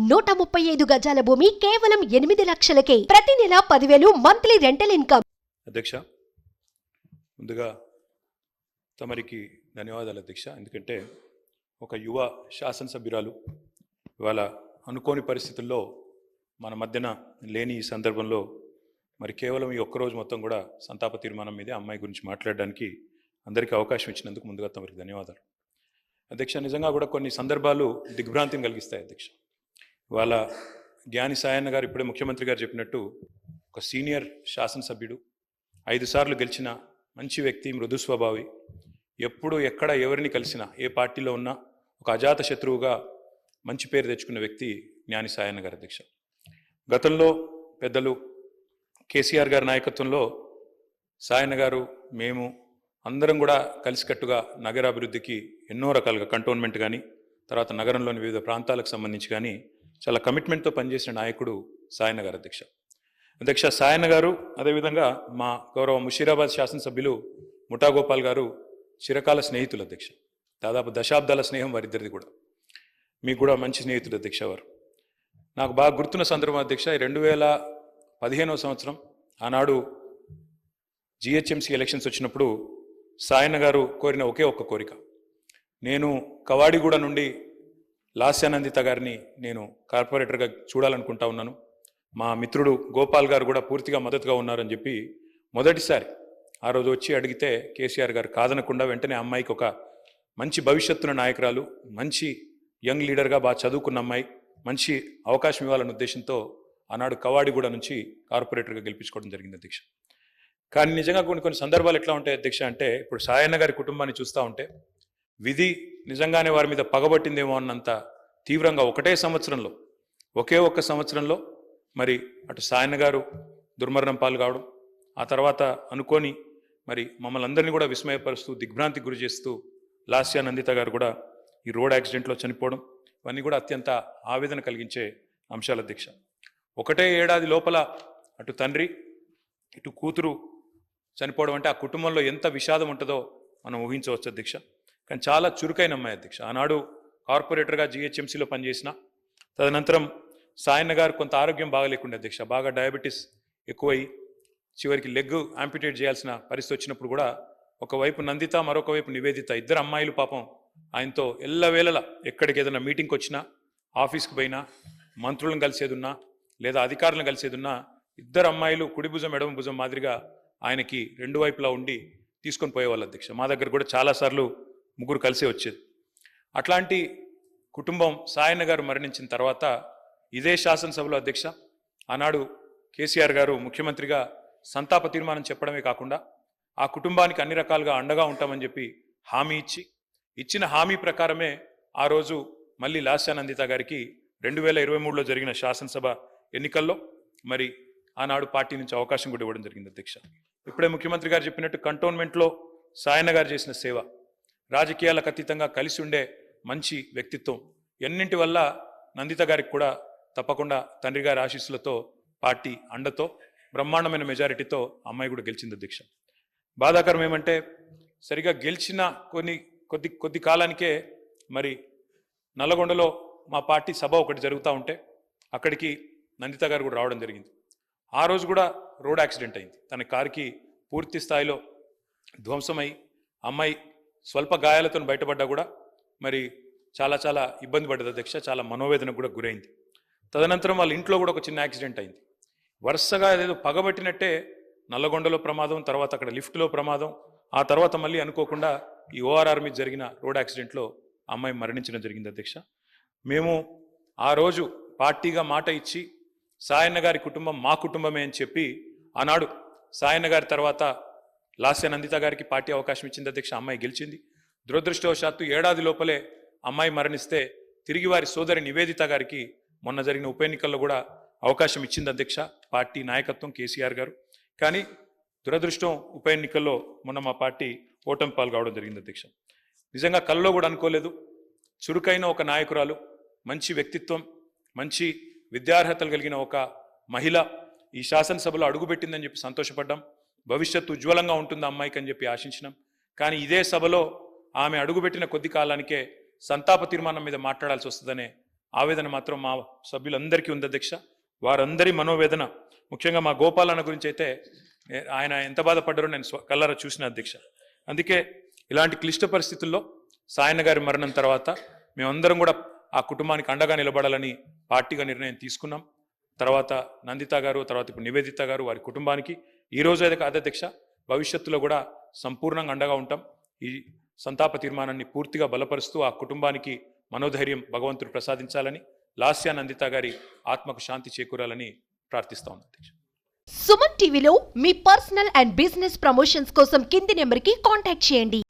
135 గజాల భూమి కేవలం 8 లక్షలకే. ప్రతి నెల 10,000 మంత్లీ రెంటల్ ఇన్కమ్. అధ్యక్ష, ముందుగా తమరికి ధన్యవాదాలు అధ్యక్ష. ఎందుకంటే ఒక యువ శాసనసభ్యురాలు ఇవాళ అనుకోని పరిస్థితుల్లో మన మధ్యన లేని ఈ సందర్భంలో మరి కేవలం ఈ ఒక్కరోజు మొత్తం కూడా సంతాప తీర్మానం మీదే అమ్మాయి గురించి మాట్లాడడానికి అందరికీ అవకాశం ఇచ్చినందుకు ముందుగా తమరికి ధన్యవాదాలు అధ్యక్ష. నిజంగా కూడా కొన్ని సందర్భాలు దిగ్భ్రాంతిని కలిగిస్తాయి అధ్యక్ష. ఇవాళ జ్ఞాని సాయన్న గారు ఇప్పుడే ముఖ్యమంత్రి గారు చెప్పినట్టు ఒక సీనియర్ శాసనసభ్యుడు, 5 సార్లు గెలిచిన మంచి వ్యక్తి, మృదు స్వభావి, ఎప్పుడు ఎక్కడ ఎవరిని కలిసినా ఏ పార్టీలో ఉన్నా ఒక అజాత శత్రువుగా మంచి పేరు తెచ్చుకున్న వ్యక్తి జ్ఞాని సాయన్న గారు అధ్యక్ష. గతంలో పెద్దలు కేసీఆర్ గారి నాయకత్వంలో సాయన్న గారు మేము అందరం కూడా కలిసికట్టుగా నగరాభివృద్ధికి ఎన్నో రకాలుగా కంటోన్మెంట్ కానీ తర్వాత నగరంలోని వివిధ ప్రాంతాలకు సంబంధించి కానీ చాలా కమిట్మెంట్తో పనిచేసిన నాయకుడు సాయన్న గారు అధ్యక్ష. అధ్యక్ష, సాయన్న గారు అదేవిధంగా మా గౌరవ ముషీరాబాద్ శాసనసభ్యులు ముఠా గోపాల్ గారు చిరకాల స్నేహితులు అధ్యక్ష. దాదాపు దశాబ్దాల స్నేహం వారిద్దరిది కూడా. మీకు కూడా మంచి స్నేహితుడు అధ్యక్ష వారు. నాకు బాగా గుర్తున్న సందర్భం అధ్యక్ష, 2015వ సంవత్సరం ఆనాడు జిహెచ్ఎంసీ ఎలక్షన్స్ వచ్చినప్పుడు సాయన్న గారు కోరిన ఒకే ఒక్క కోరిక, నేను కవాడిగూడ నుండి లాస్యానందిత గారిని నేను కార్పొరేటర్గా చూడాలనుకుంటా ఉన్నాను, మా మిత్రుడు గోపాల్ గారు కూడా పూర్తిగా మద్దతుగా ఉన్నారని చెప్పి మొదటిసారి ఆ రోజు వచ్చి అడిగితే కేసీఆర్ గారు కాదనకుండా వెంటనే అమ్మాయికి ఒక మంచి భవిష్యత్తున్న నాయకురాలు, మంచి యంగ్ లీడర్గా బాగా చదువుకున్న అమ్మాయి, మంచి అవకాశం ఇవ్వాలన్న ఉద్దేశంతో ఆనాడు కవాడిగూడ నుంచి కార్పొరేటర్గా గెలిపించుకోవడం జరిగింది అధ్యక్ష. కానీ నిజంగా కొన్ని సందర్భాలు ఎట్లా ఉంటాయి అధ్యక్ష అంటే, ఇప్పుడు సాయన్న గారి కుటుంబాన్ని చూస్తూ ఉంటే విధి నిజంగానే వారి మీద పగబట్టిందేమో అన్నంత తీవ్రంగా ఒకే ఒక్క సంవత్సరంలో మరి అటు సాయన్న గారు దుర్మరణం పాలు కావడం, ఆ తర్వాత అనుకోని మరి మమ్మల్ని అందరినీ కూడా విస్మయపరుస్తూ దిగ్భ్రాంతికి గురి చేస్తూ లాస్యానందిత గారు కూడా ఈ రోడ్ యాక్సిడెంట్లో చనిపోవడం, ఇవన్నీ కూడా అత్యంత ఆవేదన కలిగించే అంశాలు అధ్యక్ష. ఒకటే ఏడాది లోపల అటు తండ్రి ఇటు కూతురు చనిపోవడం అంటే ఆ కుటుంబంలో ఎంత విషాదం ఉంటుందో మనం ఊహించవచ్చు అధ్యక్ష. కానీ చాలా చురుకైన అమ్మాయి అధ్యక్ష. ఆనాడు కార్పొరేటర్గా జిహెచ్ఎంసీలో పనిచేసిన, తదనంతరం సాయన్న గారు కొంత ఆరోగ్యం బాగలేకుండా అధ్యక్ష, బాగా డయాబెటీస్ ఎక్కువై చివరికి లెగ్ యాంపిటేట్ చేయాల్సిన పరిస్థితి వచ్చినప్పుడు కూడా ఒకవైపు నందిత, మరొక వైపు నివేదిత, ఇద్దరు అమ్మాయిలు పాపం ఆయనతో ఎల్లవేళలా ఎక్కడికి ఏదైనా మీటింగ్కి వచ్చినా, ఆఫీస్కి పోయినా, మంత్రులను కలిసేదున్నా లేదా అధికారులను కలిసేదున్నా ఇద్దరు అమ్మాయిలు కుడి భుజం ఎడమ భుజం మాదిరిగా ఆయనకి రెండు వైపులా ఉండి తీసుకొని పోయేవాళ్ళు అధ్యక్ష. మా దగ్గర కూడా చాలాసార్లు ముగ్గురు కలిసే వచ్చేది. అట్లాంటి కుటుంబం సాయన్న గారు మరణించిన తర్వాత ఇదే శాసనసభలో అధ్యక్ష ఆనాడు కేసీఆర్ గారు ముఖ్యమంత్రిగా సంతాప తీర్మానం చెప్పడమే కాకుండా ఆ కుటుంబానికి అన్ని రకాలుగా అండగా ఉంటామని చెప్పి హామీ ఇచ్చిన హామీ ప్రకారమే ఆ రోజు మళ్ళీ లాస్యానందిత గారికి 2023లో జరిగిన శాసనసభ ఎన్నికల్లో మరి ఆనాడు పార్టీ నుంచి అవకాశం కూడా ఇవ్వడం జరిగింది అధ్యక్ష. ఇప్పుడే ముఖ్యమంత్రి గారు చెప్పినట్టు కంటోన్మెంట్లో సాయన్న గారు చేసిన సేవ, రాజకీయాలకు అతీతంగా కలిసి ఉండే మంచి వ్యక్తిత్వం, ఎన్నింటి వల్ల నందిత గారికి కూడా తప్పకుండా తండ్రి గారి ఆశీస్సులతో పార్టీ అండతో బ్రహ్మాండమైన మెజారిటీతో అమ్మాయి కూడా గెలిచింది అధ్యక్ష. బాధాకరం ఏమంటే సరిగా గెలిచిన కొద్ది కాలానికే మరి నల్లగొండలో మా పార్టీ సభ ఒకటి జరుగుతూ ఉంటే అక్కడికి నందిత గారు కూడా రావడం జరిగింది. ఆ రోజు కూడా రోడ్ యాక్సిడెంట్ అయింది. తన కారుకి పూర్తి స్థాయిలో ధ్వంసమై అమ్మాయి స్వల్ప గాయాలతో బయటపడ్డా కూడా మరి చాలా ఇబ్బంది పడ్డది అధ్యక్ష. చాలా మనోవేదనకు కూడా గురైంది. తదనంతరం వాళ్ళ ఇంట్లో కూడా ఒక చిన్న యాక్సిడెంట్ అయింది. వరుసగా ఏదో పగబట్టినట్టే నల్లగొండలో ప్రమాదం, తర్వాత అక్కడ లిఫ్ట్లో ప్రమాదం, ఆ తర్వాత మళ్ళీ అనుకోకుండా ఈ ఓఆర్ఆర్ మీద జరిగిన రోడ్ యాక్సిడెంట్లో అమ్మాయి మరణించడం జరిగింది అధ్యక్ష. మేము ఆ రోజు పార్టీగా మాట ఇచ్చి సాయన్న గారి కుటుంబం మా కుటుంబమే అని చెప్పి ఆనాడు సాయన్న గారి తర్వాత లాస్యానందిత గారికి పార్టీ అవకాశం ఇచ్చింది అధ్యక్ష. అమ్మాయి గెలిచింది. దురదృష్టవశాత్తు ఏడాది లోపలే అమ్మాయి మరణిస్తే తిరిగి వారి సోదరి నివేదిత గారికి మొన్న జరిగిన ఉప ఎన్నికల్లో కూడా అవకాశం ఇచ్చింది అధ్యక్ష పార్టీ నాయకత్వం, కేసీఆర్ గారు. కానీ దురదృష్టం ఉప ఎన్నికల్లో మొన్న మా పార్టీ ఓటమి పాలు కావడం జరిగింది అధ్యక్ష. నిజంగా కల్లో కూడా అనుకోలేదు. చురుకైన ఒక నాయకురాలు, మంచి వ్యక్తిత్వం, మంచి విద్యార్హతలు కలిగిన ఒక మహిళ ఈ శాసనసభలో అడుగుపెట్టిందని చెప్పి సంతోషపడ్డాం. భవిష్యత్తు ఉజ్వలంగా ఉంటుంది అమ్మాయికి అని చెప్పి ఆశించినాం. కానీ ఇదే సభలో ఆమె అడుగుపెట్టిన కొద్ది కాలానికే సంతాప తీర్మానం మీద మాట్లాడాల్సి వస్తుందనే ఆవేదన మాత్రం మా సభ్యులందరికీ ఉంది అధ్యక్ష. వారందరి మనోవేదన, ముఖ్యంగా మా గోపాలన్న గురించి అయితే ఆయన ఎంత బాధపడ్డారో నేను కళ్ళారా చూసిన అధ్యక్ష. అందుకే ఇలాంటి క్లిష్ట పరిస్థితుల్లో సాయన్న గారి మరణం తర్వాత మేమందరం కూడా ఆ కుటుంబానికి అండగా నిలబడాలని పార్టీగా నిర్ణయం తీసుకున్నాం. తర్వాత నందిత గారు, తర్వాత ఇప్పుడు నివేదిత గారు, వారి కుటుంబానికి ఈ రోజు అయితే కాదు అధ్యక్ష, భవిష్యత్తులో కూడా సంపూర్ణంగా అండగా ఉంటాం. ఈ సంతాప తీర్మానాన్ని పూర్తిగా బలపరుస్తూ ఆ కుటుంబానికి మనోధైర్యం భగవంతుడు ప్రసాదించాలని, లాస్యా నందిత గారి ఆత్మకు శాంతి చేకూరాలని ప్రార్థిస్తా ఉన్నాను అధ్యక్ష. సుమన్ టీవీలో మీ పర్సనల్ అండ్ బిజినెస్ ప్రమోషన్స్ కోసం కింది నెంబర్కి కాంటాక్ట్ చేయండి.